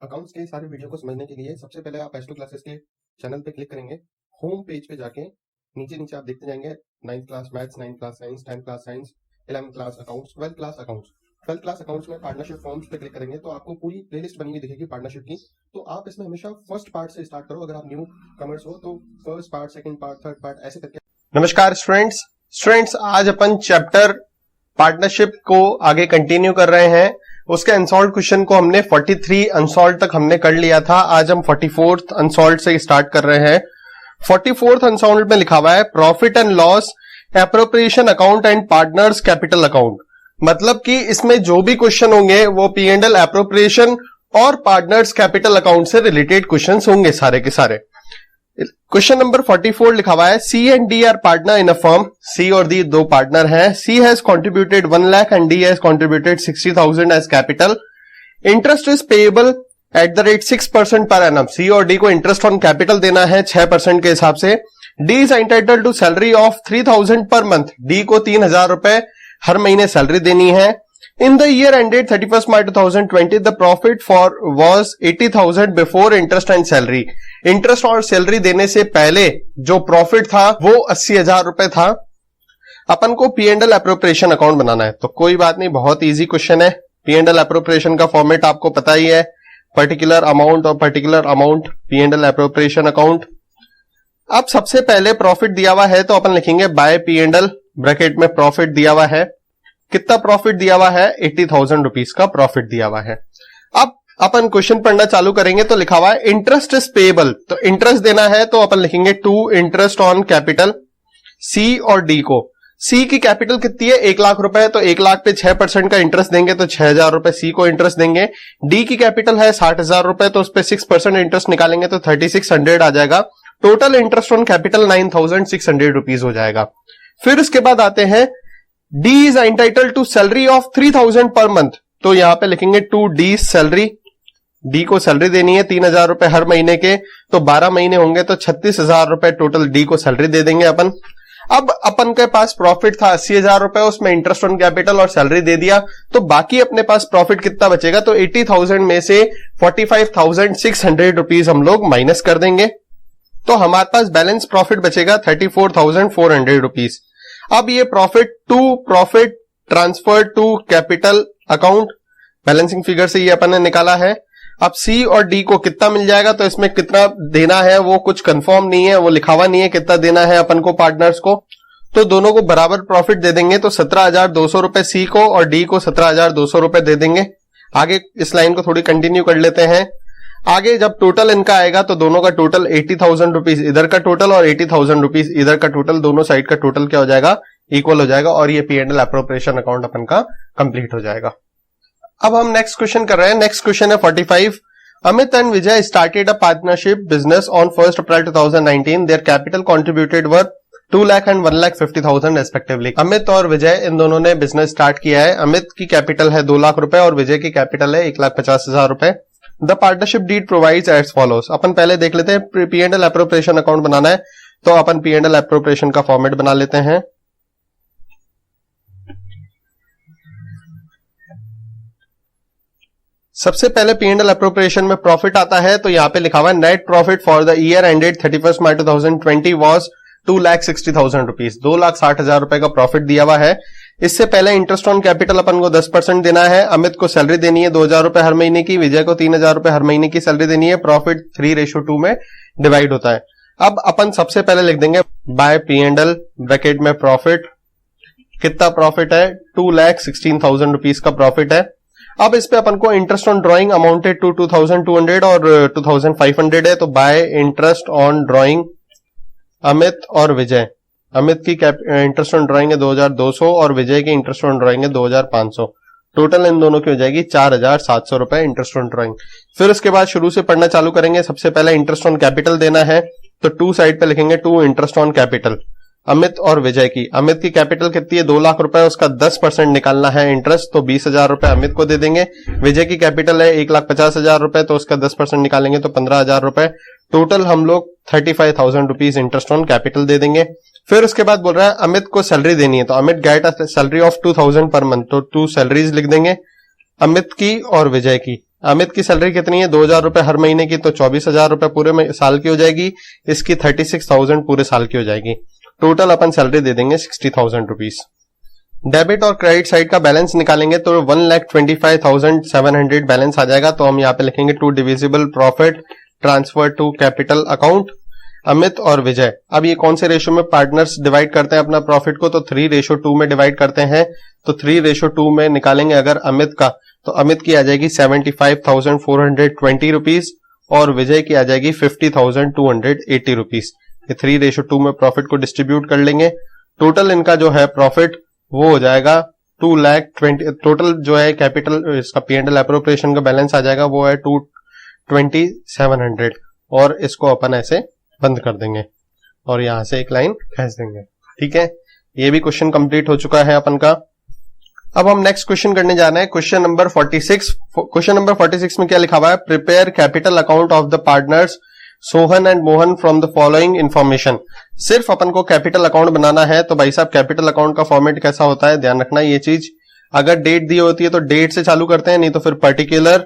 Accounts के सारे video को समझने के लिए सबसे पहले आप एस2 क्लासेस के चैनल पे क्लिक करेंगे। होम पेज पे जाके नीचे आप देखते जाएंगे 9th class maths, 9th class science, 10th class science, 11th class accounts, 12th class accounts. 12th class accounts में पार्टनरशिप फॉर्म्स पे क्लिक करेंगे तो आपको पूरी प्लेलिस्ट बनी हुई दिखेगी पार्टनरशिप की। तो आप इसमें हमेशा फर्स्ट पार्ट से स्टार्ट करो। अगर आप न्यू कमर्स हो तो first part, second part, third part ऐसे करके। नमस्कार स्टूडेंट्स, आज अपन चैप्टर पार्टनरशिप को आगे कंटिन्यू कर रहे हैं। उसके अनसॉल्व क्वेश्चन को हमने 43 अनसॉल्व तक हमने कर लिया था। आज हम 44th अनसॉल्व से स्टार्ट कर रहे हैं। 44th अनसॉल्व में लिखा हुआ है profit and loss, appropriation account and partners capital account. मतलब कि इसमें जो भी क्वेश्चन होंगे वो P&L, एप्रोप्रिएशन और पार्टनर्स कैपिटल अकाउंट से रिलेटेड क्वेश्चन होंगे सारे के सारे। क्वेश्चन नंबर 44 लिखा हुआ है C and D are partner in a firm. C और D दो पार्टनर हैं। C has contributed 1 lakh and D has contributed 60,000 as capital. Interest is payable at the rate 6% per annum. C और D को interest on capital देना है 6% के हिसाब से। D is entitled to salary of 3,000 per month. D को 3,000 रुपए हर महीने सैलरी देनी है। In the year ended 31st March 2020, the profit was 80,000 before interest and salary. Interest और सैलरी देने से पहले जो प्रॉफिट था वो 80,000 रुपए था। अपन को P&L एप्रोप्रिएशन अकाउंट बनाना है। तो कोई बात नहीं, बहुत इजी क्वेश्चन है। P&L एप्रोप्रिएशन का फॉर्मेट आपको पता ही है, पर्टिकुलर अमाउंट और particular amount, P&L appropriation account. अब सबसे पहले प्रॉफिट दिया हुआ है तो अपन लिखेंगे बाय P&L, ब्रैकेट में प्रॉफिट दिया हुआ है। कितना प्रॉफिट दिया हुआ है? 80,000 रुपीज का प्रॉफिट दिया हुआ है। अब अपन क्वेश्चन पढ़ना चालू करेंगे तो लिखा हुआ है इंटरेस्ट इज पेएबल। तो इंटरेस्ट देना है तो अपन लिखेंगे to interest on capital C और D को। C की कैपिटल कितनी है? 1 लाख रुपए है तो 1 लाख पे 6% का इंटरेस्ट देंगे तो 6,000 रुपए C को इंटरेस्ट देंगे। D की कैपिटल है 60,000 रुपए तो उस पर 6% इंटरेस्ट निकालेंगे तो 3600 आ जाएगा। Total interest on capital 9,600 rupees हो जाएगा। फिर उसके बाद आते हैं D is entitled to salary of 3,000 per month. तो यहां पे लिखेंगे टू D सैलरी। D को सैलरी देनी है 3,000 रुपए हर महीने के, तो 12 महीने होंगे तो 36,000 रुपए टोटल D को सैलरी दे देंगे अपन। अब अपन के पास प्रॉफिट था 80,000 रुपए, उसमें इंटरेस्ट ऑन कैपिटल और सैलरी दे दिया तो बाकी अपने पास प्रॉफिट कितना बचेगा? तो 80,000 में से 45,600 रुपीज हम लोग माइनस कर देंगे तो हमारे पास बैलेंस प्रॉफिट बचेगा 34,400 रुपीज। अब ये profit transfer to capital account balancing figure से ये अपन ने निकाला है। अब C और D को कितना मिल जाएगा? तो इसमें कितना देना है वो कुछ कंफर्म नहीं है, वो लिखा हुआ नहीं है कितना देना है अपन को पार्टनर्स को। तो दोनों को बराबर प्रॉफिट दे देंगे तो 17,200 रुपए C को और D को 17,200 रुपए दे देंगे। आगे इस लाइन को थोड़ी कंटिन्यू कर लेते हैं। आगे जब टोटल इनका आएगा तो दोनों का टोटल 80,000 रुपीज इधर का टोटल और 80,000 रुपीज इधर का टोटल, दोनों साइड का टोटल क्या हो जाएगा? इक्वल हो जाएगा और ये P&L एप्रोप्रिएशन अकाउंट अपन का कंप्लीट हो जाएगा। अब हम नेक्स्ट क्वेश्चन कर रहे हैं। नेक्स्ट क्वेश्चन है 45। Amit and Vijay started a partnership business on 1st April 2019। Their capital contributed were 2 lakh and 1,50,000 respectively. Amit और विजय इन दोनों ने बिजनेस स्टार्ट किया है। अमित की कैपिटल है 2 लाख रुपए और विजय की कैपिटल है 1,50,000 रुपए। The partnership deed provides as follows. अपन पहले देख लेते हैं P&L एप्रोप्रिएशन अकाउंट बनाना है तो अपन P&L एप्रोप्रिएशन का फॉर्मेट बना लेते हैं। सबसे पहले P&L एप्रोप्रिएशन में प्रॉफिट आता है तो यहां पे लिखा हुआ है net profit for the year ended 31st March 2020 was 2,60,000 rupees. 2,60,000 रुपए का प्रॉफिट दिया हुआ है। इससे पहले इंटरेस्ट ऑन कैपिटल अपन को 10% देना है। अमित को सैलरी देनी है 2,000 रुपए हर महीने की, विजय को 3,000 रुपए हर महीने की सैलरी देनी है। प्रॉफिट 3:2 में डिवाइड होता है। अब अपन सबसे पहले लिख देंगे बाय P&L, ब्रैकेट में प्रॉफिट। कितना प्रॉफिट है? 2,16,000 रुपीज का प्रॉफिट है। अब इस पे अपन को interest on drawing amounted to 2,200 और 2,500 है तो by interest on drawing Amit और विजय। अमित की इंटरेस्ट ऑन ड्रॉइंग है 2,200 और विजय की इंटरेस्ट ऑन ड्रॉइंग है 2,500। टोटल इन दोनों की हो जाएगी 4,700 रुपए इंटरेस्ट ऑन ड्रॉइंग। फिर उसके बाद शुरू से पढ़ना चालू करेंगे। सबसे पहले इंटरेस्ट ऑन कैपिटल देना है तो टू साइड पे लिखेंगे to interest on capital Amit और विजय की। अमित की कैपिटल कितनी है? 2 लाख रुपए, उसका 10% निकालना है इंटरेस्ट तो 20,000 रुपए अमित को दे देंगे। विजय की कैपिटल है 1,50,000 रुपए तो उसका 10% निकालेंगे तो 15,000 रुपए। टोटल हम लोग 35,000 रुपीज इंटरेस्ट ऑन कैपिटल दे देंगे। फिर उसके बाद बोल रहा है अमित को सैलरी देनी है तो Amit get a salary of 2,000 per month तो 2 सैलरीज लिख देंगे अमित की और विजय की। अमित की सैलरी कितनी है 2,000 रुपए हर महीने की, तो 24,000 रुपए पूरे साल की हो जाएगी। इसकी 36,000 पूरे साल की हो जाएगी। टोटल अपन सैलरी दे देंगे 60,000 रुपीज। डेबिट और क्रेडिट साइड का बैलेंस निकालेंगे तो 1,25,700 बैलेंस आ जाएगा। तो हम यहाँ पे लिखेंगे to divisible profit transfer to capital account, Amit और विजय। अब ये कौन से रेशो में पार्टनर्स डिवाइड करते हैं अपना प्रॉफिट को, तो 3:2 में डिवाइड करते हैं। तो 3:2 में निकालेंगे अगर अमित का, तो अमित की आ जाएगी 75,420 रुपीज और विजय की आ जाएगी 50,280 रुपीज। ये 3:2 में प्रॉफिट को डिस्ट्रीब्यूट कर लेंगे। टोटल इनका जो है प्रॉफिट वो हो जाएगा 2,20,000। टोटल जो है कैपिटल इसका P&L एप्रोप्रिएशन का बैलेंस आ जाएगा वो है 2,2700 और इसको अपन ऐसे बंद कर देंगे और यहां से एक लाइन खींच देंगे। ठीक है, ये भी क्वेश्चन कंप्लीट हो चुका है अपन का। अब हम नेक्स्ट क्वेश्चन करने जा रहे हैं, क्वेश्चन नंबर 46। क्वेश्चन नंबर 46 में क्या लिखा हुआ है, prepare capital account of the partners Sohan and Mohan from the following information. सिर्फ अपन को कैपिटल अकाउंट बनाना है। तो भाई साहब कैपिटल अकाउंट का फॉर्मेट कैसा होता है, ध्यान रखना ये चीज। अगर डेट दी होती है तो डेट से चालू करते हैं, नहीं तो फिर पर्टिकुलर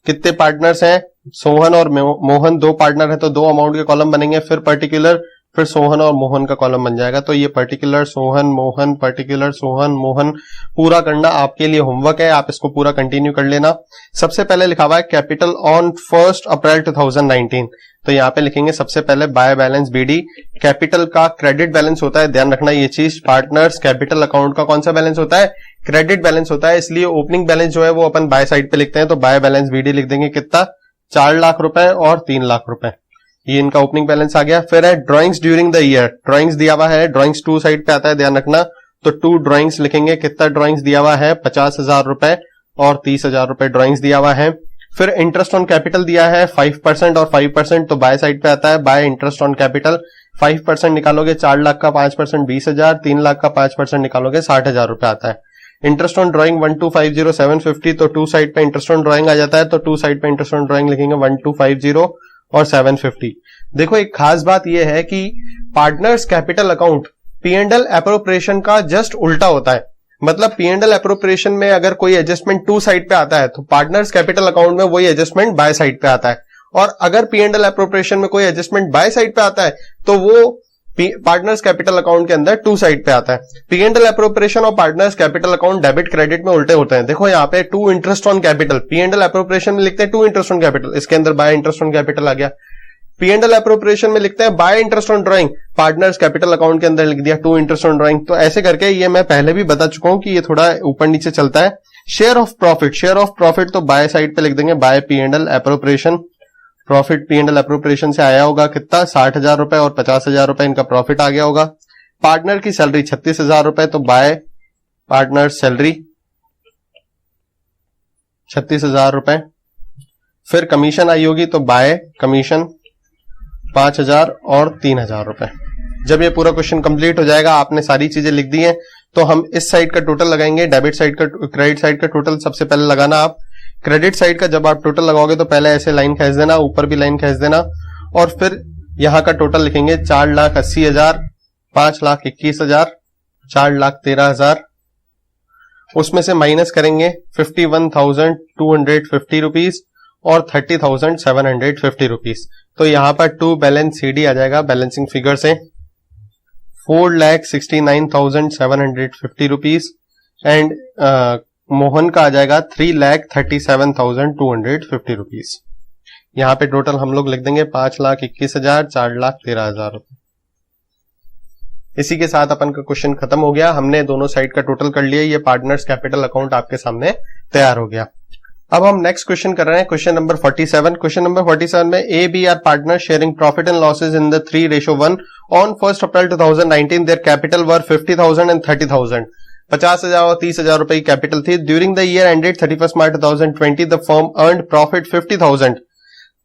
कितने पार्टनर्स हैं, सोहन और मोहन 2 पार्टनर है तो 2 अमाउंट के कॉलम बनेंगे, फिर पर्टिकुलर, फिर सोहन और मोहन का कॉलम बन जाएगा। तो ये पर्टिकुलर सोहन मोहन, पर्टिकुलर सोहन मोहन पूरा करना आपके लिए होमवर्क है, आप इसको पूरा कंटिन्यू कर लेना। सबसे पहले लिखा हुआ है कैपिटल ऑन 1 अप्रैल 2019। तो यहाँ पे लिखेंगे सबसे पहले बाय बैलेंस BD। कैपिटल का क्रेडिट बैलेंस होता है, ध्यान रखना ये चीज। पार्टनर्स कैपिटल अकाउंट का कौन सा बैलेंस होता है, क्रेडिट बैलेंस होता है, इसलिए ओपनिंग बैलेंस जो है वो अपन बाय साइड पे लिखते हैं। तो बाय बैलेंस BD लिख देंगे कितना, 4 लाख रुपए और 3 लाख रुपए, ये इनका ओपनिंग बैलेंस आ गया। फिर है drawings during the year, drawings दिया हुआ है, ड्रॉइंग्स 2 साइड पे आता है, ध्यान रखना। तो 2 ड्रॉइंग्स लिखेंगे, कितना ड्रॉइंग्स दिया हुआ है 50,000 रुपए और 30,000 रुपए ड्रॉइंग्स दिया हुआ है। फिर इंटरेस्ट ऑन कैपिटल दिया है 5% और 5%, तो बाय साइड पे आता है बाय इंटरेस्ट ऑन कैपिटल। 5% निकालोगे 4 लाख का 5% 20,000, 3 लाख का 5% निकालोगे 60,000 रुपए आता है। इंटरेस्ट ऑन ड्रॉइंग 1,250,750, तो 2 साइड पे इंटरेस्ट ऑन ड्रॉइंग आ जाता है, तो 2 साइड पे इंटरेस्ट ऑन ड्रॉइंग लिखेंगे 1,250 और 750। देखो एक खास बात यह है कि partners capital account P&L appropriation का जस्ट उल्टा होता है। मतलब P&L एप्रोप्रिएशन में अगर कोई एडजस्टमेंट 2 साइड पे आता है तो पार्टनर्स कैपिटल अकाउंट में वही एडजस्टमेंट बाय साइड पे आता है, और अगर P&L एप्रोप्रिएशन में कोई एडजस्टमेंट बाय साइड पे आता है तो वो पार्टनर्स कैपिटल अकाउंट के अंदर 2 साइड पे आता है। P&L एप्रोप्रिएशन और partners capital account debit credit में उल्टे होते हैं। देखो यहाँ पे 2 interest on capital, P&L appropriation में लिखते हैं 2 इंटरेस्ट ऑन कैपिटल, इसके अंदर बाय इंटरेस्ट ऑन कैपिटल आ गया। P&L एप्रोप्रिएशन में लिखते हैं bye interest on drawing, partners capital account के अंदर लिख दिया 2 इंटरेस्ट ऑन ड्राइंग। तो ऐसे करके ये मैं पहले भी बता चुका हूं कि ये थोड़ा ऊपर नीचे चलता है। शेयर ऑफ प्रॉफिट तो बाय साइड पे लिख देंगे bye P&L appropriation. Profit P&L appropriation से आया होगा कितना 60,000 रुपए और 50,000 रुपए इनका प्रॉफिट आ गया होगा। पार्टनर की सैलरी 36,000 रुपए, तो बाय पार्टनर सैलरी 36,000 रुपए। फिर कमीशन आई होगी तो बाय कमीशन 5,000 और 3,000 रुपए। जब ये पूरा क्वेश्चन कंप्लीट हो जाएगा, आपने सारी चीजें लिख दी हैं, तो हम इस साइड का टोटल लगाएंगे, डेबिट साइड का क्रेडिट साइड का टोटल सबसे पहले लगाना। आप क्रेडिट साइड का जब आप टोटल लगाओगे तो पहले ऐसे लाइन खींच देना, ऊपर भी लाइन खींच देना, और फिर यहां का टोटल लिखेंगे 4,80,000, 5,21,000, 4,13,000। उसमें से माइनस करेंगे 51,250 रुपीज और 30,750 रुपीज। तो यहां पर टू बैलेंस CD आ जाएगा बैलेंसिंग फिगर से 4,69,750 रुपीज एंड मोहन का आ जाएगा 3,37,250 रुपीज। यहां पे टोटल हम लोग लिख देंगे 5,21,000, 4,13,000 रुपए। इसी के साथ अपन का क्वेश्चन खत्म हो गया, हमने दोनों साइड का टोटल कर लिया। ये पार्टनर्स कैपिटल अकाउंट आपके सामने तैयार हो गया। अब हम नेक्स्ट क्वेश्चन कर रहे हैं, क्वेश्चन नंबर 47। क्वेश्चन नंबर 47 में A, B are partner sharing profit and losses in the 3:1 on 1 April 2019। Their capital were 50,000 and 30,000। 50,000 और 30,000 रुपए की कैपिटल थी। During the year ended 31 March 2020 the firm earned profit 50,000।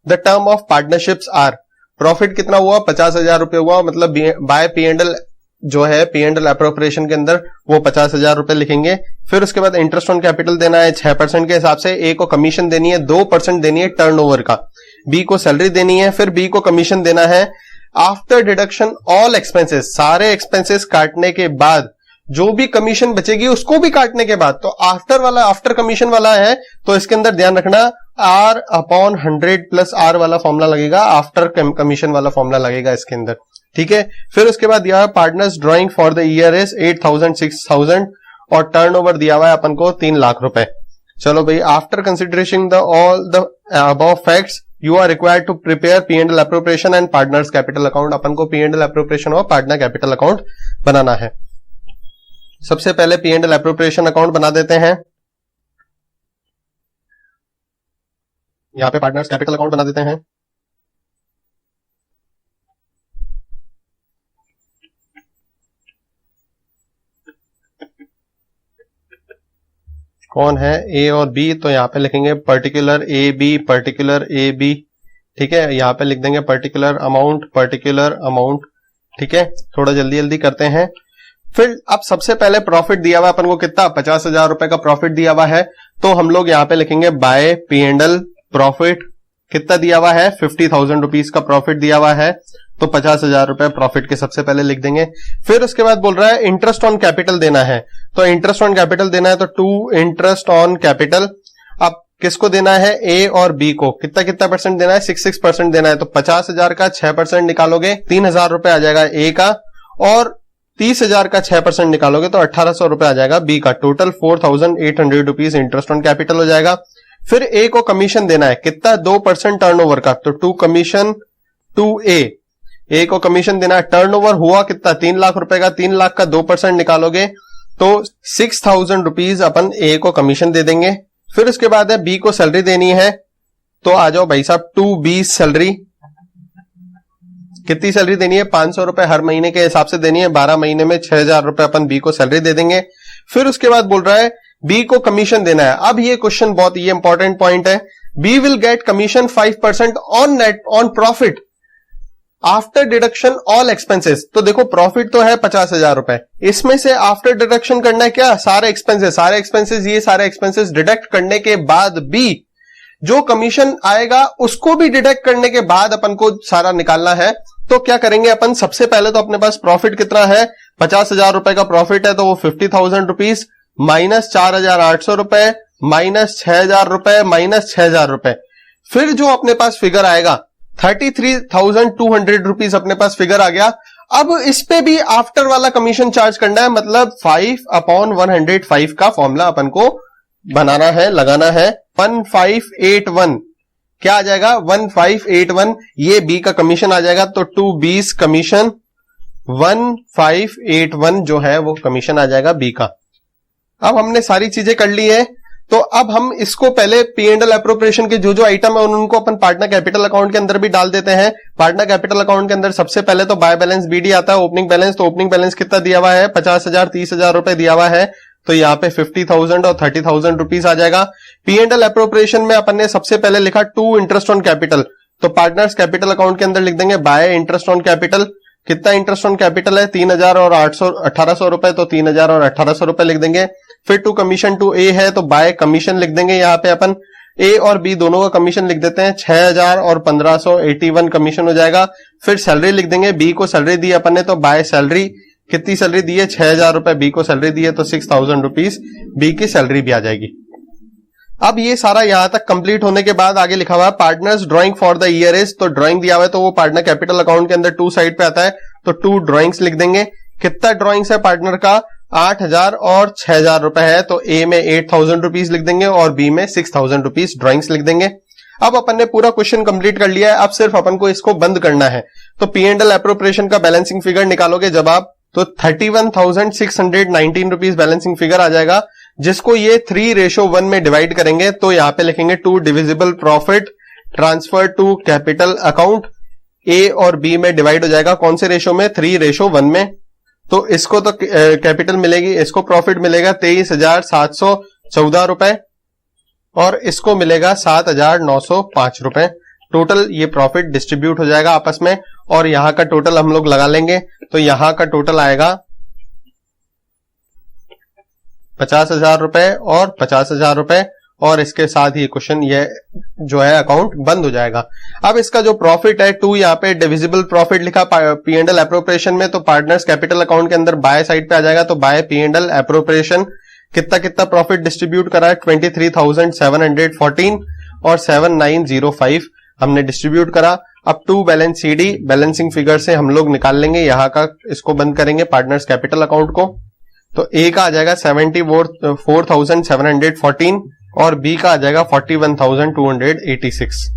The term of partnerships are, profit कितना हुआ 50,000 रुपए हुआ, मतलब bye P&L जो है P&L एप्रोप्रिएशन के अंदर वो 50,000 रुपए लिखेंगे। फिर उसके बाद इंटरेस्ट ऑन कैपिटल देना है 6% के हिसाब से, A को कमीशन देनी है 2% देनी है टर्नओवर का, B को सैलरी देनी है, फिर B को कमीशन देना है। आफ्टर डिडक्शन ऑल एक्सपेंसेस, सारे एक्सपेंसेस काटने के बाद जो भी कमीशन बचेगी उसको भी काटने के बाद, तो आफ्टर कमीशन वाला है, तो इसके अंदर ध्यान रखना R/100 प्लस R वाला फॉर्मूला लगेगा, आफ्टर कमीशन वाला फॉर्मूला लगेगा इसके अंदर, ठीक है। फिर उसके बाद दिया partners drawing for the year is 8,000 6,000 और टर्नओवर दिया हुआ है अपन को 3 लाख रुपए। चलो भाई, after consideration the all the above facts you are required to prepare P&L appropriation and partners capital account. अपन को P&L एप्रोप्रिएशन और पार्टनर कैपिटल अकाउंट बनाना है। सबसे पहले P&L एप्रोप्रिएशन अकाउंट बना देते हैं। यहां पे पार्टनर्स कैपिटल अकाउंट बना देते हैं। कौन है ए और बी, तो यहां पे लिखेंगे पर्टिकुलर ए बी, ठीक है। यहां पे लिख देंगे पर्टिकुलर अमाउंट, ठीक है। थोड़ा जल्दी करते हैं। फिर अब सबसे पहले प्रॉफिट दिया हुआ अपन को कितना, 50,000 रुपए का प्रॉफिट दिया हुआ है, तो हम लोग यहां पे लिखेंगे बाय P&L प्रॉफिट। कितना दिया हुआ है, 50,000 रुपीज का प्रॉफिट दिया हुआ है, तो 50,000 रुपए प्रॉफिट के सबसे पहले लिख देंगे। फिर उसके बाद बोल रहा है इंटरेस्ट ऑन कैपिटल देना है, तो इंटरेस्ट ऑन कैपिटल देना है, तो टू इंटरेस्ट ऑन कैपिटल। अब किसको देना है, ए और बी को। कितना परसेंट देना है, 6% देना है, तो 50,000 का 6% निकालोगे 3,000 रुपए आ जाएगा ए का, और 30,000 का 6% निकालोगे तो 1,800 रुपए आ जाएगा बी का। Total 4,800 rupees interest on capital हो जाएगा। फिर ए को कमीशन देना है, कितना, 2% टर्नओवर का, तो टू कमीशन टू ए को कमीशन देना है। टर्नओवर हुआ कितना, 3 लाख रुपए का, 3 लाख का 2% निकालोगे तो 6,000 रुपीज अपन ए को कमीशन दे देंगे। फिर उसके बाद है बी को सैलरी देनी है, तो आ जाओ भाई साहब, टू बी सैलरी। कितनी सैलरी देनी है, 500 रुपए हर महीने के हिसाब से देनी है, 12 महीने में 6,000 रुपए अपन बी को सैलरी दे देंगे। फिर उसके बाद बोल रहा है बी को कमीशन देना है। अब ये क्वेश्चन बहुत ये इंपॉर्टेंट पॉइंट है, B will get commission 5% on profit after deduction all expenses. तो देखो प्रॉफिट तो है 50,000 रुपए, इसमें से आफ्टर डिडक्शन करना है क्या, सारे एक्सपेंसेस डिडक्ट करने के बाद भी जो कमीशन आएगा उसको भी डिडक्ट करने के बाद अपन को सारा निकालना है। तो क्या करेंगे अपन, सबसे पहले तो अपने पास प्रॉफिट कितना है, 50,000 रुपए का प्रॉफिट है, तो वो 50,000 रुपीज माइनस 4,800 रुपए माइनस 6,000 रुपए माइनस 6,000 रुपए। फिर जो अपने पास फिगर आएगा 33,200 रुपीज अपने पास फिगर आ गया। अब इस पे भी आफ्टर वाला कमीशन चार्ज करना है, मतलब 5/105 का फॉर्मूला अपन को बनाना है, लगाना है। 1581 क्या आ जाएगा, 1581 ये बी का कमीशन आ जाएगा, तो 2 बीस कमीशन 1581 जो है वो कमीशन आ जाएगा बी का। अब हमने सारी चीजें कर ली है, तो अब हम इसको पहले P&L एप्रोप्रिएशन के जो आइटम है उनको अपन पार्टनर कैपिटल अकाउंट के अंदर भी डाल देते हैं। पार्टनर कैपिटल अकाउंट के अंदर सबसे पहले तो बाय बैलेंस BD आता है, ओपनिंग बैलेंस। तो ओपनिंग बैलेंस कितना दिया हुआ है, 50,000 30,000 रुपए दिया हुआ है, तो यहाँ पे 50,000 और 30,000 रुपीज आ जाएगा। P&L एप्रोप्रिएशन में अपन ने सबसे पहले लिखा टू इंटरेस्ट ऑन कैपिटल, तो पार्टनर्स कैपिटल अकाउंट के अंदर लिख देंगे बाय इंटरेस्ट ऑन कैपिटल। कितना इंटरेस्ट ऑन कैपिटल है, 3,000 और 1,800 रुपए, तो 3,000 और 1,800 रुपए लिख देंगे। फिर टू कमीशन टू ए है, तो बाय कमीशन लिख देंगे। यहाँ पे अपन ए और बी दोनों का कमीशन लिख देते हैं, 6,000 और 1,581 कमीशन हो जाएगा। फिर सैलरी लिख देंगे, बी को सैलरी दी अपन ने, तो बाय सैलरी कितनी सैलरी दी है, 6,000 रुपए बी को सैलरी दी है, तो 6,000 रुपीज बी की सैलरी भी आ जाएगी। अब ये सारा यहां तक कंप्लीट होने के बाद आगे लिखा हुआ है partners drawing for the year is, तो ड्राइंग दिया हुआ है, तो वो पार्टनर कैपिटल अकाउंट के अंदर टू साइड पे आता है, तो 2 ड्राइंग्स लिख देंगे। कितना ड्राइंग्स है पार्टनर का, 8,000 और 6,000 रुपए है, तो ए में 8,000 रुपीज लिख देंगे और बी में 6,000 रुपीज ड्राइंग्स लिख देंगे। अब अपन ने पूरा क्वेश्चन कंप्लीट कर लिया है, अब सिर्फ अपन को इसको बंद करना है। तो P&L एप्रोप्रिएशन का बैलेंसिंग फिगर निकालोगे जब आप, तो 31,619 रुपीज बैलेंसिंग फिगर आ जाएगा, जिसको ये 3:1 में डिवाइड करेंगे, तो यहां पे लिखेंगे to divisible profit transfer to capital account. A और बी में डिवाइड हो जाएगा, कौन से रेशो में, 3:1 में। तो इसको तो कैपिटल मिलेगी, इसको प्रॉफिट मिलेगा 23,714 रुपए और इसको मिलेगा 7,905 रुपए। टोटल ये प्रॉफिट डिस्ट्रीब्यूट हो जाएगा आपस में, और यहां का टोटल हम लोग लगा लेंगे, तो यहां का टोटल आएगा 50,000 रुपए और 50,000 रुपए, और इसके साथ ही क्वेश्चन ये जो है अकाउंट बंद हो जाएगा। अब इसका जो प्रॉफिट है 2 यहाँ पे डिविजिबल प्रॉफिट लिखा P&L एप्रोप्रिएशन में, तो पार्टनर्स कैपिटल अकाउंट के अंदर बाय साइड पे आ जाएगा। तो बाय P&L एप्रोप्रिएशन कितना कितना प्रॉफिट डिस्ट्रीब्यूट करा है 23,714 और 7905 हमने डिस्ट्रीब्यूट करा। अब to balance CD balancing figure से हम लोग निकाल लेंगे, यहाँ का इसको बंद करेंगे पार्टनर्स कैपिटल अकाउंट को। तो A का आ जाएगा 74,714 और B का आ जाएगा 41,286।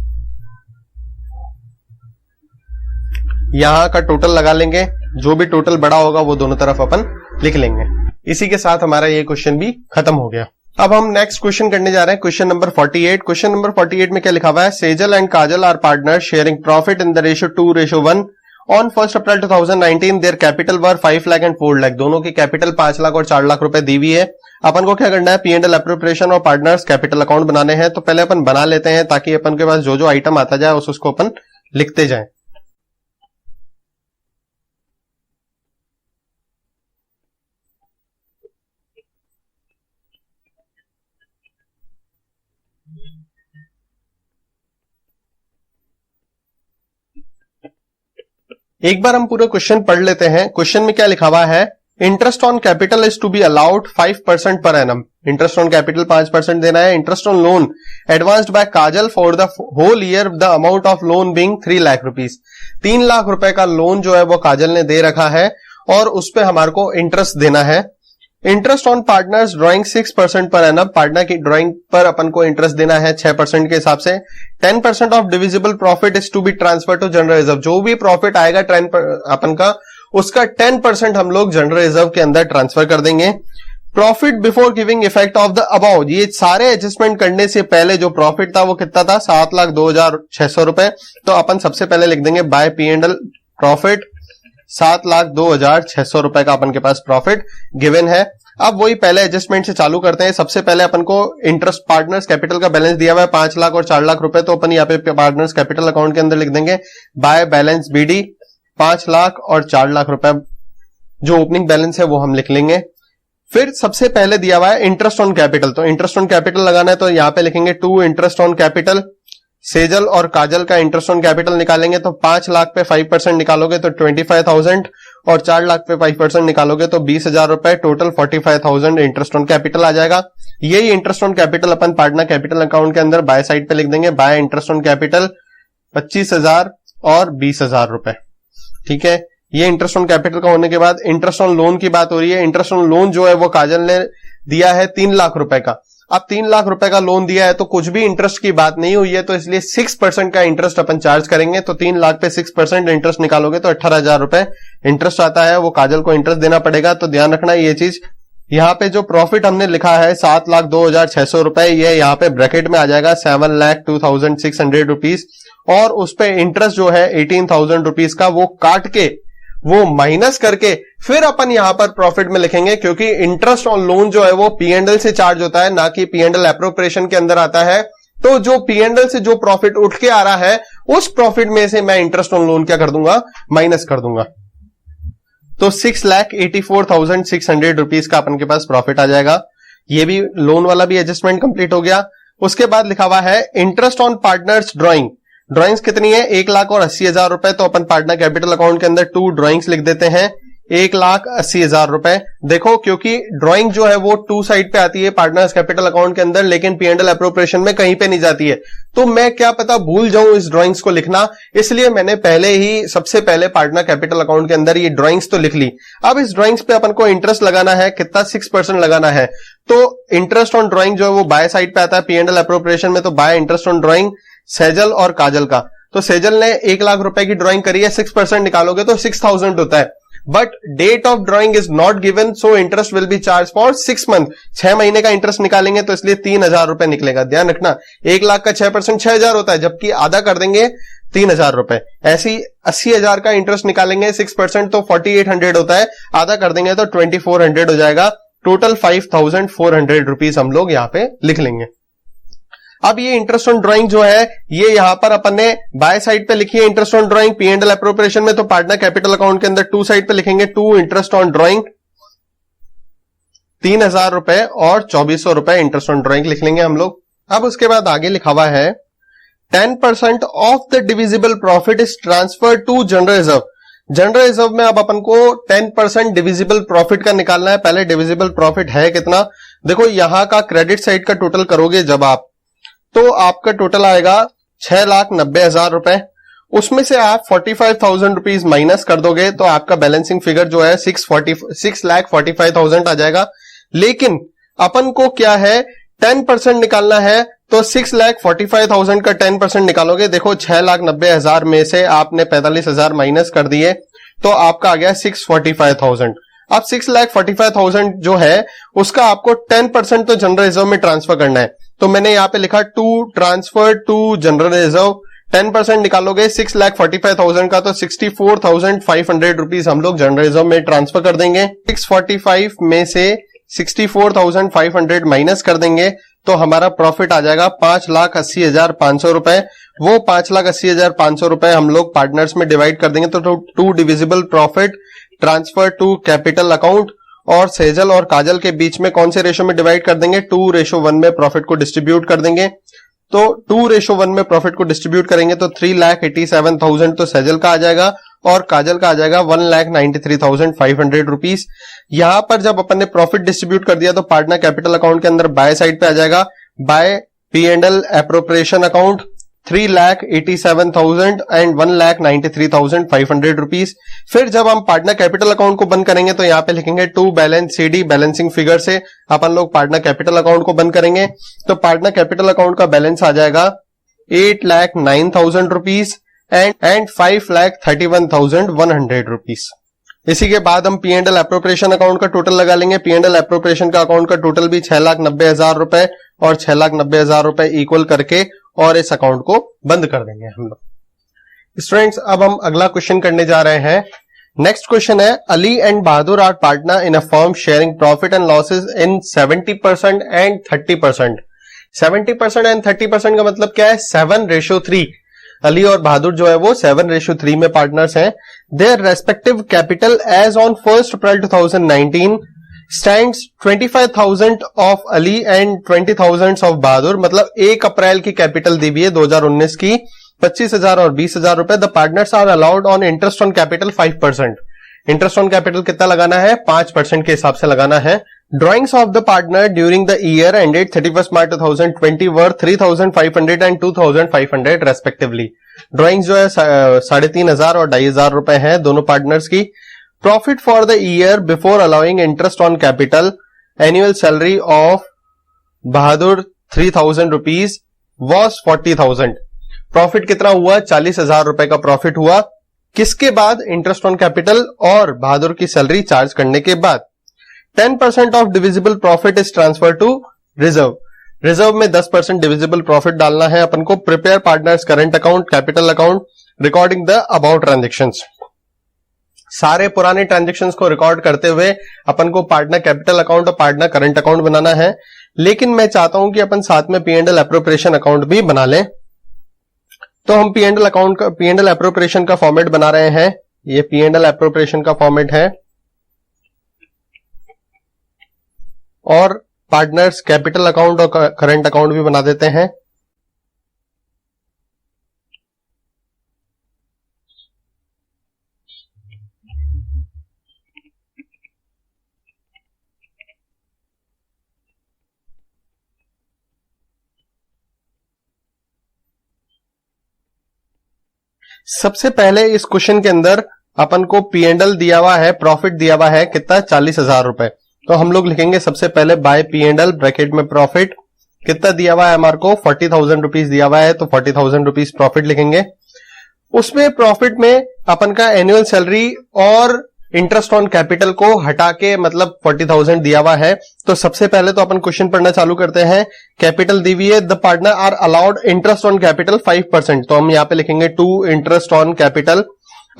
यहां का टोटल लगा लेंगे, जो भी टोटल बड़ा होगा वो दोनों तरफ अपन लिख लेंगे। इसी के साथ हमारा ये क्वेश्चन भी खत्म हो गया। अब हम नेक्स्ट क्वेश्चन करने जा रहे हैं, क्वेश्चन नंबर 48। क्वेश्चन नंबर 48 में क्या लिखा हुआ है, Sejal and Kajal are partner sharing profit in the ratio 2:1 on 1 April 2019 their capital were 5 lakh and 4 lakh. दोनों की कैपिटल 5 लाख और 4 लाख रुपए दी हुई है। अपन को क्या करना है, P&L एप्रोप्रिएशन और पार्टनर्स कैपिटल अकाउंट बनाने हैं। तो पहले अपन बना लेते हैं ताकि अपन के पास जो जो आइटम आता जाए उसको अपन लिखते जाएं। एक बार हम पूरा क्वेश्चन पढ़ लेते हैं। क्वेश्चन में क्या लिखा हुआ है, interest on capital is to be allowed 5% per annum. Interest on capital 5% देना है। Interest on loan advanced by Kajal for the whole year, the amount of loan being 3 lakh rupees. 3 lakh रुपए का लोन जो है वो काजल ने दे रखा है और उस पर हमारे को इंटरेस्ट देना है। Interest on partners drawing 6% per annum. Partner की ड्राइंग पर अपन को इंटरेस्ट देना है 6% के हिसाब से। 10% of divisible profit is to be transfer to general reserve. जो भी प्रॉफिट आएगा अपन का, उसका 10% हम लोग जनरल रिजर्व के अंदर ट्रांसफर कर देंगे। Profit before giving effect of the above, ये सारे एडजस्टमेंट करने से पहले जो प्रॉफिट था वो कितना था, 7,02,600 रुपए। तो अपन सबसे पहले लिख देंगे बाय P&L प्रॉफिट 7,02,600 रुपए का अपन के पास प्रॉफिट गिवन है। अब वही पहले एडजस्टमेंट से चालू करते हैं। सबसे पहले अपन को इंटरेस्ट पार्टनर्स कैपिटल का बैलेंस दिया हुआ है 5 लाख और 4 लाख रुपए। तो अपन यहाँ पे पार्टनर्स कैपिटल अकाउंट के अंदर लिख देंगे बाय बैलेंस BD 5 लाख और 4 लाख रुपए। जो ओपनिंग बैलेंस है वो हम लिख लेंगे। फिर सबसे पहले दिया हुआ है इंटरेस्ट ऑन कैपिटल। तो इंटरेस्ट ऑन कैपिटल लगाना है तो यहाँ पे लिखेंगे 2 इंटरेस्ट ऑन कैपिटल। सेजल और काजल का इंटरेस्ट ऑन कैपिटल निकालेंगे तो 5 लाख पे 5% निकालोगे तो 25,000 और 4 लाख पे 5% निकालोगे तो 20,000 रुपए। टोटल 45,000 इंटरेस्ट ऑन कैपिटल आ जाएगा। यही interest on capital upon partner capital account के अंदर बाय साइड पे लिख देंगे बाय इंटरेस्ट ऑन कैपिटल 25,000 और 20,000 रुपए। ठीक है, ये इंटरेस्ट ऑन कैपिटल का होने के बाद इंटरेस्ट ऑन लोन की बात हो रही है। इंटरेस्ट ऑन लोन जो है वो काजल ने दिया है 3 लाख रुपए का। अब 3 लाख रुपए का लोन दिया है तो कुछ भी इंटरेस्ट की बात नहीं हुई है, तो इसलिए 6% का इंटरेस्ट अपन चार्ज करेंगे। तो 3 लाख पे 6% इंटरेस्ट निकालोगे तो 18,000 रुपए इंटरेस्ट आता है, वो काजल को इंटरेस्ट देना पड़ेगा। तो ध्यान रखना ये चीज, यहाँ पे जो प्रॉफिट हमने लिखा है 7,02,600 रुपए, ये यहाँ पे ब्रैकेट में आ जाएगा 7,02,600 रुपीज और उस पे इंटरेस्ट जो है 18,000 रुपीज का वो काट के, वो माइनस करके फिर अपन यहां पर प्रॉफिट में लिखेंगे। क्योंकि इंटरेस्ट ऑन लोन जो है वो P&L से चार्ज होता है, ना कि P&L एप्रोप्रिएशन के अंदर आता है। तो जो P&L से जो प्रॉफिट उठ के आ रहा है उस प्रॉफिट में से मैं इंटरेस्ट ऑन लोन क्या कर दूंगा, माइनस कर दूंगा। तो 6,84,600 रुपीज का अपन के पास प्रॉफिट आ जाएगा। ये भी लोन वाला भी एडजस्टमेंट कंप्लीट हो गया। उसके बाद लिखा हुआ है interest on partners drawing. Drawings कितनी है, 1,80,000 रुपए। तो अपन पार्टनर कैपिटल अकाउंट के अंदर 2 ड्राइंग्स लिख देते हैं 1,80,000 रुपए। देखो क्योंकि ड्राइंग जो है वो 2 साइड पे आती है पार्टनर्स कैपिटल अकाउंट के अंदर, लेकिन P&L एप्रोप्रिएशन में कहीं पे नहीं जाती है। तो मैं क्या पता भूल जाऊं इस ड्राइंग्स को लिखना, इसलिए मैंने पहले ही सबसे पहले पार्टनर कैपिटल अकाउंट के अंदर ये ड्राइंग्स तो लिख ली। अब इस ड्राइंग्स पे अपन को इंटरेस्ट लगाना है, कितना 6% लगाना है। तो इंटरेस्ट ऑन ड्राइंग जो है वो बाय साइड पे आता है P&L एप्रोप्रिएशन में, तो by interest on drawing Sejal और काजल का। तो सेजल ने 1 लाख रुपए की ड्राइंग करी है, 6% निकालोगे तो 6,000 होता है। But date of drawing is not given, so interest will be charge for 6 month. 6 महीने का इंटरेस्ट निकालेंगे तो इसलिए 3,000 रुपए निकलेगा। ध्यान रखना 1 लाख का 6% 6,000 होता है, जबकि आधा कर देंगे 3,000 रुपए। ऐसी 80,000 का इंटरेस्ट निकालेंगे 6% तो 4,800 होता है, आधा कर देंगे तो 2,400 हो जाएगा। टोटल 5,400 रुपीज हम लोग यहाँ पे लिख लेंगे। अब ये इंटरेस्ट ऑन ड्राइंग जो है ये यहां पर अपन ने बाय साइड पे लिखी है interest on drawing P&L appropriation में, तो पार्टनर कैपिटल अकाउंट के अंदर 2 साइड पे लिखेंगे 2 इंटरेस्ट ऑन ड्राइंग 3,000 रुपए और 2,400 रुपए इंटरेस्ट ऑन ड्राइंग लिख लेंगे हम लोग। अब उसके बाद आगे लिखा हुआ है 10% of the divisible profit is transfer to general reserve. General reserve में अब अपन को 10% डिविजिबल प्रॉफिट का निकालना है। पहले डिविजिबल प्रॉफिट है कितना, देखो यहां का क्रेडिट साइड का टोटल करोगे जब आप, तो आपका टोटल आएगा 6,90,000 रुपए। उसमें से आप 45,000 रुपीज माइनस कर दोगे तो आपका बैलेंसिंग फिगर जो है 6,45,000 आ जाएगा। लेकिन अपन को क्या है 10% निकालना है, तो 6,45,000 का 10% निकालोगे, देखो 6,90,000 में से आपने 45,000 माइनस कर दिए तो आपका आ गया 645,000। अब 6,45,000 जो है उसका आपको 10% तो जनरल रिजर्व में ट्रांसफर करना है, तो मैंने यहां पे लिखा to transfer to general reserve. 10% निकालोगे 6,45,000 का, तो 64,500 रुपीज हम लोग जनरल रिजर्व में ट्रांसफर कर देंगे। 645 में से 64,500 माइनस कर देंगे तो हमारा प्रॉफिट आ जाएगा 5,80,500 रुपए। वो 5,80,500 रुपए हम लोग पार्टनर्स में डिवाइड कर देंगे, तो to divisible profit transfer to capital account, और सेजल और काजल के बीच में कौन से रेशो में डिवाइड कर देंगे, 2:1 में प्रॉफिट को डिस्ट्रीब्यूट कर देंगे। तो 2:1 में प्रॉफिट को डिस्ट्रीब्यूट करेंगे तो 3,87,000 तो सेजल का आ जाएगा और काजल का आ जाएगा 1,93,500 रुपीज। यहां पर जब अपन ने प्रॉफिट डिस्ट्रीब्यूट कर दिया तो पार्टनर कैपिटल अकाउंट के अंदर बाय साइड पे आ जाएगा, by P&L appropriation account 3,87,000 and 1,93,500 rupees. फिर जब हम पार्टनर कैपिटल अकाउंट को बंद करेंगे तो यहाँ पे लिखेंगे to balance CD, balancing figure से अपन लोग पार्टनर कैपिटल अकाउंट को बंद करेंगे, तो पार्टनर कैपिटल अकाउंट का बैलेंस आ जाएगा 8,09,000 रुपीज एंड 5,31,100 रुपीज। इसी के बाद हम P&L एप्रोप्रिएशन अकाउंट का टोटल लगा लेंगे। P&L एप्रोप्रिएशन का अकाउंट का टोटल भी 6,90,000 रुपए और 6,90,000 रुपए इक्वल करके और इस अकाउंट को बंद कर देंगे हम लोग। स्टूडेंट्स, अब हम अगला क्वेश्चन करने जा रहे हैं। नेक्स्ट क्वेश्चन है, Ali and Bahadur are partner in a firm sharing profit and losses in 70% and 30%। 70% and 30% का मतलब क्या है, 7:3। अली और बहादुर जो है वो 7:3 में पार्टनर्स हैं। Their respective capital as on 1 April 2019 stands 25,000 of Ali and 20,000 of Bahadur. मतलब 1 अप्रैल की कैपिटल दी हुई है 2019 की 25,000 और 20,000 रुपए। The partners are allowed on interest on capital 5%। Interest on capital कितना लगाना है, 5% के हिसाब से लगाना है। Drawings of the partner during the year ended 31 March 2020 were 3,500 and 2,500 respectively. Drawings जो है 3,500 और 2,500 रुपए है दोनों पार्टनर्स की। Profit for the year before allowing interest on capital, annual salary of Bahadur 3,000 rupees was 40,000। Profit कितना हुआ, 40,000 रुपए का प्रॉफिट हुआ। किसके बाद, इंटरेस्ट ऑन कैपिटल और बहादुर की सैलरी चार्ज करने के बाद। 10% of divisible profit is transfer to reserve. Reserve में 10% डिविजिबल प्रॉफिट डालना है अपन को। Prepare partners current account, capital account recording the about transactions. सारे पुराने ट्रांजेक्शंस को रिकॉर्ड करते हुए अपन को पार्टनर कैपिटल अकाउंट और पार्टनर करंट अकाउंट बनाना है। लेकिन मैं चाहता हूं कि अपन साथ में P&L एप्रोप्रिएशन अकाउंट भी बना लें, तो हम P&L अकाउंट का P&L एप्रोप्रिएशन का फॉर्मेट बना रहे हैं। ये P&L एप्रोप्रिएशन का फॉर्मेट है और पार्टनर्स कैपिटल अकाउंट और करंट अकाउंट भी बना देते हैं। सबसे पहले इस क्वेश्चन के अंदर अपन को P&L दिया हुआ है, प्रॉफिट दिया हुआ है कितना, 40,000 रुपए। तो हम लोग लिखेंगे सबसे पहले बाय P&L ब्रैकेट में प्रॉफिट कितना दिया हुआ है हमारे को, 40,000 रुपीज दिया हुआ है, तो 40,000 रुपीज प्रॉफिट लिखेंगे। उसमें प्रॉफिट में अपन का एनुअल सैलरी और इंटरेस्ट ऑन कैपिटल को हटा के मतलब 40,000 दिया हुआ है। तो सबसे पहले तो अपन क्वेश्चन पढ़ना चालू करते हैं। कैपिटल दी हुई है, the partner are allowed interest on capital 5%। तो हम यहाँ पे लिखेंगे टू इंटरेस्ट ऑन कैपिटल।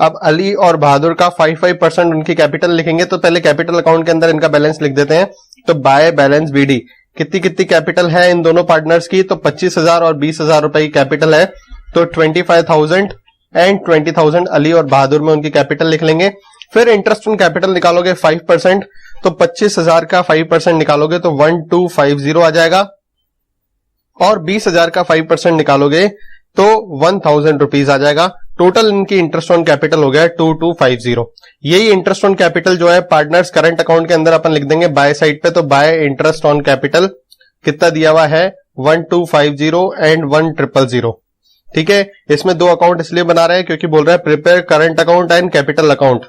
अब अली और बहादुर का 5% उनकी कैपिटल लिखेंगे। तो पहले कैपिटल अकाउंट के अंदर इनका बैलेंस लिख देते हैं। तो बाय बैलेंस BD कितनी कितनी कैपिटल है इन दोनों पार्टनर्स की, तो 25,000 और 20,000 रुपए की कैपिटल है। तो 25,000 एंड 20,000 अली और बहादुर में उनकी कैपिटल लिख लेंगे। फिर इंटरेस्ट ऑन कैपिटल निकालोगे 5%, तो 25,000 का 5% निकालोगे तो 1250 आ जाएगा। और 20,000 का 5% निकालोगे तो 1,000 रुपीज आ जाएगा। टोटल इनकी इंटरेस्ट ऑन कैपिटल हो गया 2250। यही इंटरेस्ट ऑन कैपिटल जो है पार्टनर्स करंट अकाउंट के अंदर अपन लिख देंगे बाय साइड पे, तो बाय इंटरेस्ट ऑन कैपिटल कितना दिया हुआ है 1250 एंड 1000। ठीक है, इसमें दो अकाउंट इसलिए बना रहे हैं क्योंकि बोल रहे हैं prepare current account and capital account.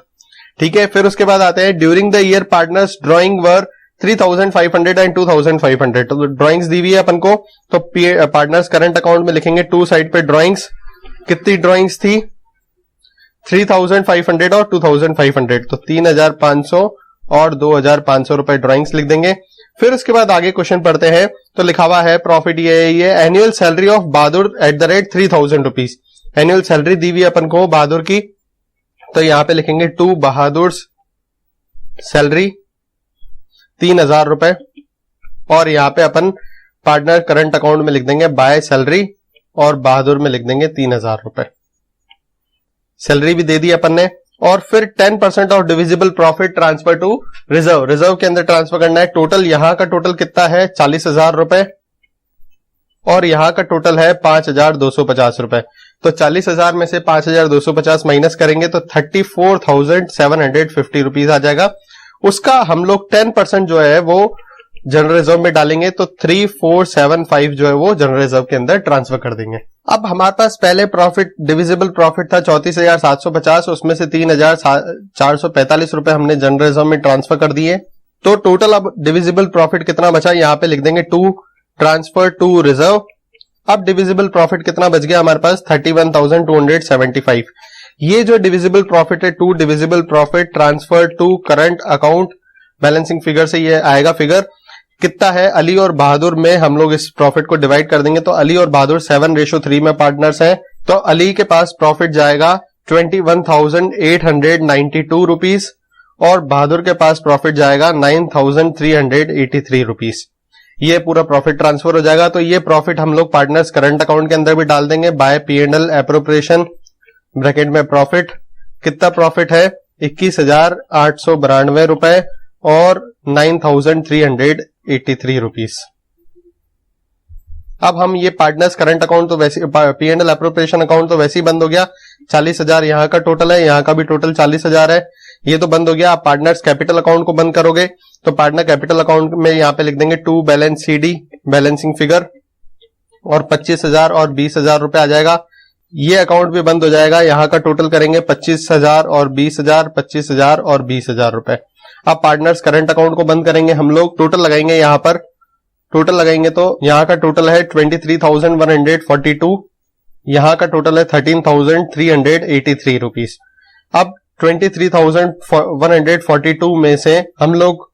ठीक है, फिर उसके बाद आते हैं during the year partners drawing were 3500 and 2500। तो ड्रॉइंग्स दी हुई है अपन को, तो पार्टनर्स करंट अकाउंट में लिखेंगे टू साइड पे ड्रॉइंग्स। कितनी ड्रॉइंग्स थी 3500 और 2500, तो 3500 और 2500 रुपए ड्रॉइंग्स लिख देंगे। फिर उसके बाद आगे क्वेश्चन पढ़ते हैं, तो लिखा हुआ है प्रॉफिट ये annual salary of Bahadur at the rate 3000 rupees. Annual salary दी हुई है अपन को बहादुर की, तो यहां पे लिखेंगे टू बहादुर सैलरी 3000 रुपए, और यहां पे अपन पार्टनर करंट अकाउंट में लिख देंगे बाय सैलरी और बहादुर में लिख देंगे 3000 रुपए। सैलरी भी दे दी अपन ने। और फिर 10% of divisible profit transfer to reserve. Reserve के अंदर ट्रांसफर करना है। टोटल यहां का टोटल कितना है 40,000 रुपए, और यहां का टोटल है 5,250 रुपए। तो 40,000 में से 5,250 माइनस करेंगे तो 34,750 रुपीज आ जाएगा। उसका हम लोग 10% जो है वो जनरल रिजर्व में डालेंगे, तो 3475 जो है वो जनरल रिजर्व के अंदर ट्रांसफर कर देंगे। अब हमारे पास पहले प्रॉफिट डिविजिबल प्रॉफिट था 34,750, उसमें से 3,445 रुपए हमने जनरल रिजर्व में ट्रांसफर कर दिए। तो टोटल अब डिविजिबल प्रॉफिट कितना बचा, यहां पे लिख देंगे टू ट्रांसफर टू रिजर्व। अब डिविजिबल प्रॉफिट कितना बच गया हमारे पास 31,275। ये जो डिविजिबल प्रॉफिट है to divisible profit transfer to current account balancing figure से ये आएगा फिगर कितना है। अली और बहादुर में हम लोग इस प्रॉफिट को डिवाइड कर देंगे, तो अली और बहादुर 7:3 में पार्टनर्स हैं, तो अली के पास प्रॉफिट जाएगा 21,892 रुपीज और बहादुर के पास प्रॉफिट जाएगा 9,383 रुपीज। ये पूरा प्रॉफिट ट्रांसफर हो जाएगा। तो ये प्रॉफिट हम लोग पार्टनर्स करंट अकाउंट के अंदर भी डाल देंगे बाय P&L एप्रोप्रिएशन ब्रैकेट में। प्रॉफिट कितना प्रॉफिट है 21,892 रुपए और 9,383 रुपीज। अब हम ये पार्टनर्स करंट अकाउंट तो वैसे P&L एप्रोप्रिएशन अकाउंट तो वैसे ही बंद हो गया। 40,000 यहां का टोटल है, यहां का भी टोटल 40,000 है, ये तो बंद हो गया। आप पार्टनर्स कैपिटल अकाउंट को बंद करोगे तो पार्टनर कैपिटल अकाउंट में यहां पे लिख देंगे to balance CD balancing figure, और 25,000 और 20,000 रुपए आ जाएगा। ये अकाउंट भी बंद हो जाएगा। यहां का टोटल करेंगे 25,000 और 20,000, 25,000 और 20,000 रुपए। अब पार्टनर्स करंट अकाउंट को बंद करेंगे हम लोग। टोटल लगाएंगे, यहां पर टोटल लगाएंगे तो यहां का टोटल है 23,142, यहां का टोटल है 13,383 रुपीज। अब 23,142 में से हम लोग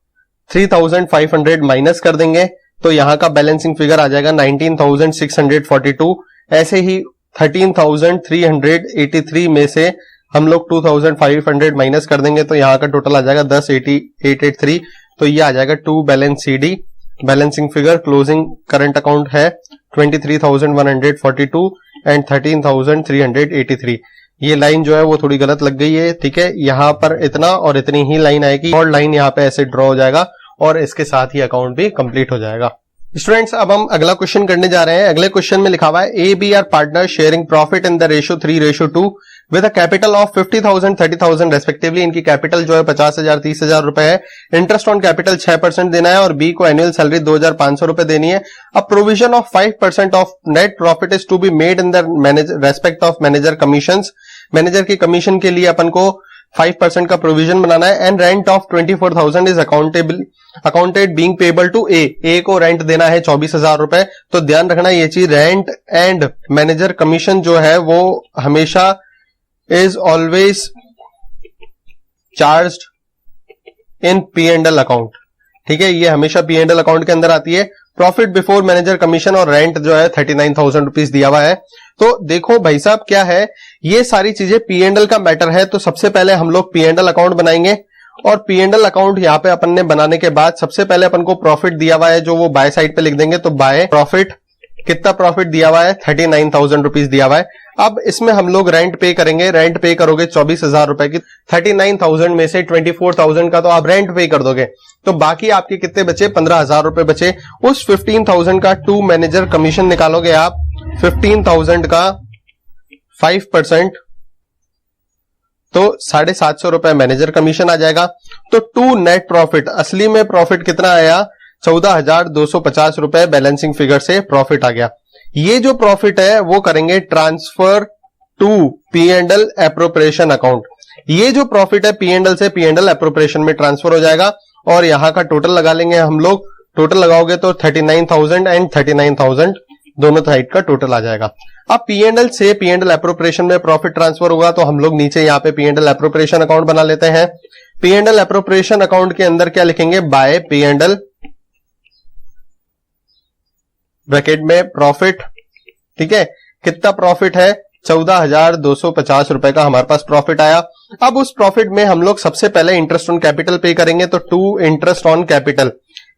3,500 माइनस कर देंगे, तो यहां का बैलेंसिंग फिगर आ जाएगा 19,642। ऐसे ही 13,383 में से हम लोग 2,500 माइनस कर देंगे, तो यहां का टोटल आ जाएगा 10,883। तो ये आ जाएगा to balance CD balancing figure. Closing current account है 23,142 एंड 13,383। ये लाइन जो है वो थोड़ी गलत लग गई है, ठीक है। यहां पर इतना और इतनी ही लाइन आएगी और लाइन यहां पे ऐसे ड्रॉ हो जाएगा और इसके साथ ही अकाउंट भी कंप्लीट हो जाएगा। स्टूडेंट्स, अब हम अगला क्वेश्चन करने जा रहे हैं। अगले क्वेश्चन में लिखा हुआ है A, B are partner sharing profit in the ratio 3:2 with a capital of 50,000 30,000 respectively. इनकी कैपिटल जो है 50,000 30,000 रुपए है। इंटरेस्ट ऑन कैपिटल 6% देना है और B को एनुअल सैलरी 2,500 रुपए देनी है। अब provision of 5% of net profit is to be made in the respect of manager commissions. Manager की कमीशन के लिए अपन को 5% का प्रोविजन बनाना है। And rent of 24,000 is accounted being payable to A को रेंट देना है 24,000 रुपए। तो ध्यान रखना ये चीज, रेंट एंड मैनेजर कमीशन जो है वो हमेशा is always charged in P&L account, ठीक है। ये हमेशा P&L अकाउंट के अंदर आती है। प्रॉफिट बिफोर मैनेजर कमीशन और रेंट जो है 39,000 रुपीज दिया हुआ है। तो देखो भाई साहब क्या है, ये सारी चीजें P&L का मैटर है। तो सबसे पहले हम लोग P&L अकाउंट बनाएंगे और P&L अकाउंट यहां पे अपन ने बनाने के बाद सबसे पहले अपन को प्रॉफिट दिया हुआ है जो वो बाय साइड पे लिख देंगे। तो बाय प्रॉफिट कितना प्रॉफिट दिया हुआ है? 39,000 रुपीज दिया हुआ है। अब इसमें हम लोग रेंट पे करेंगे, रेंट पे करोगे 24,000 रुपए की। 39,000 में से 24,000 का तो आप रेंट पे कर दोगे, तो बाकी आपके कितने बचे? 15,000 रुपए बचे। उस 15,000 का 2 मैनेजर कमीशन निकालोगे आप। 15,000 का 5% तो 750 रुपए मैनेजर कमीशन आ जाएगा। तो 2 नेट प्रॉफिट, असली में प्रॉफिट कितना आया? 14,250 रुपए बैलेंसिंग फिगर से प्रॉफिट आ गया। ये जो प्रॉफिट है वो करेंगे transfer to P&L appropriation account. ये जो प्रॉफिट है P&L से P&L एप्रोप्रिएशन में ट्रांसफर हो जाएगा और यहां का टोटल लगा लेंगे हम लोग। टोटल लगाओगे तो 39,000 एंड 39,000 दोनों साइड का टोटल आ जाएगा। अब P&L से P&L एप्रोप्रिएशन में प्रॉफिट ट्रांसफर होगा तो हम लोग नीचे यहाँ पे P&L एप्रोप्रिएशन अकाउंट बना लेते हैं। P&L एप्रोप्रिएशन अकाउंट के अंदर क्या लिखेंगे? बाय P&L ब्रैकेट में प्रॉफिट। ठीक है, कितना प्रॉफिट है? 14,250 रुपए का हमारे पास प्रॉफिट आया। अब उस प्रॉफिट में हम लोग सबसे पहले इंटरेस्ट ऑन कैपिटल पे करेंगे। तो 2 इंटरेस्ट ऑन कैपिटल।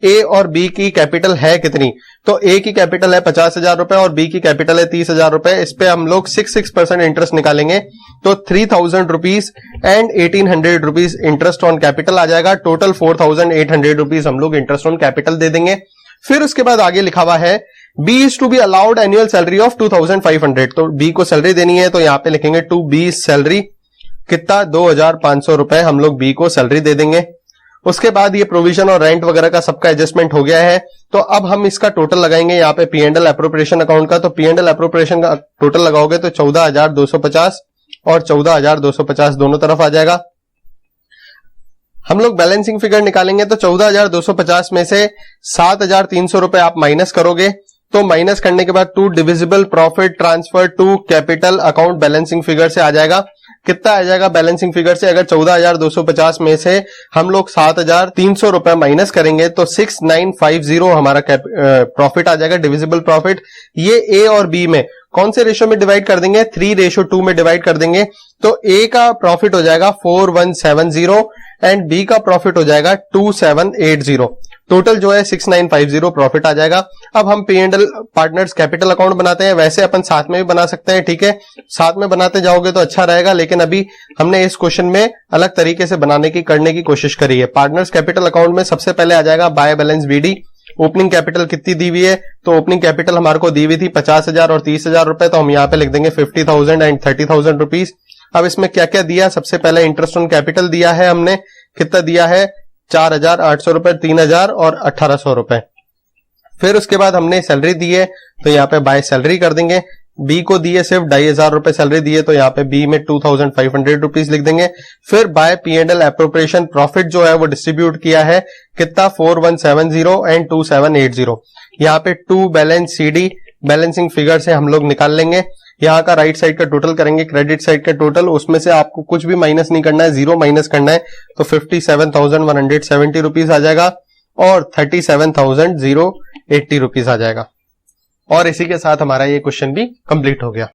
ए और बी की कैपिटल है कितनी? तो ए की कैपिटल है 50,000 रुपए और बी की कैपिटल है 30,000 रुपए। इस पे हम लोग 6% इंटरेस्ट निकालेंगे तो 3,000 rupees and 1,800 rupees interest on capital आ जाएगा। टोटल 4,800 रुपीज हम लोग इंटरेस्ट ऑन कैपिटल दे देंगे। फिर उसके बाद आगे लिखा हुआ है B is to be allowed annual salary of 2,500। तो बी को सैलरी देनी है तो यहां पे लिखेंगे टू बी सैलरी। कितना? 2,500 रुपए हम लोग बी को सैलरी दे देंगे। उसके बाद ये प्रोविजन और रेंट वगैरह का सबका एडजस्टमेंट हो गया है। तो अब हम इसका टोटल लगाएंगे यहाँ पे P&L एप्रोप्रिएशन अकाउंट का। तो P&L एप्रोप्रिएशन का टोटल लगाओगे तो 14,250 और 14,250 दोनों तरफ आ जाएगा। हम लोग बैलेंसिंग फिगर निकालेंगे तो 14,250 में से 7,300 रुपए आप माइनस करोगे। तो माइनस करने के बाद 2 divisible profit transfer to capital account balancing figure से आ जाएगा। कितना आ जाएगा बैलेंसिंग फिगर से? अगर 14,250 में से हम लोग 7,300 रुपए माइनस करेंगे तो 6,950 हमारा प्रॉफिट आ जाएगा, डिविजिबल प्रॉफिट। ये ए और बी में कौन से रेशियो में डिवाइड कर देंगे? 3:2 में डिवाइड कर देंगे। तो ए का प्रॉफिट हो जाएगा 4,170 एंड बी का प्रॉफिट हो जाएगा 2,780। टोटल जो है 6,950 प्रॉफिट आ जाएगा। अब हम P&L पार्टनर्स कैपिटल अकाउंट बनाते हैं। वैसे अपन साथ में भी बना सकते हैं, ठीक है, साथ में बनाते जाओगे तो अच्छा रहेगा, लेकिन अभी हमने इस क्वेश्चन में अलग तरीके से करने की कोशिश करी है। पार्टनर्स कैपिटल अकाउंट में सबसे पहले आ जाएगा by balance BD। Opening capital कितनी दी हुई है? तो ओपनिंग कैपिटल हमारे को दी हुई थी 50,000 और 30,000 रुपए। तो हम यहाँ पे लिख देंगे 50,000 एंड 30,000 रुपीज। अब इसमें क्या क्या दिया? सबसे पहले इंटरेस्ट ऑन कैपिटल दिया है हमने। कितना दिया है? 4,800 रुपए, 3,000 और 1,800 रुपए। फिर उसके बाद हमने सैलरी दी है तो यहाँ पे बाय सैलरी कर देंगे। बी को दिए सिर्फ 2,500 रुपए सैलरी दी है तो यहाँ पे बी में 2,500 रुपीज लिख देंगे। फिर बाय P&L एप्रोप्रिएशन प्रॉफिट जो है वो डिस्ट्रीब्यूट किया है। कितना? 4,170 एंड 2,780। यहाँ पे 2 बैलेंस CD बैलेंसिंग फिगर से हम लोग निकाल लेंगे। यहाँ का राइट साइड का टोटल करेंगे, क्रेडिट साइड का टोटल, उसमें से आपको कुछ भी माइनस नहीं करना है, 0 माइनस करना है। तो 57,170 रुपीज आ जाएगा और 37,080 रुपीज आ जाएगा। और इसी के साथ हमारा ये क्वेश्चन भी कंप्लीट हो गया।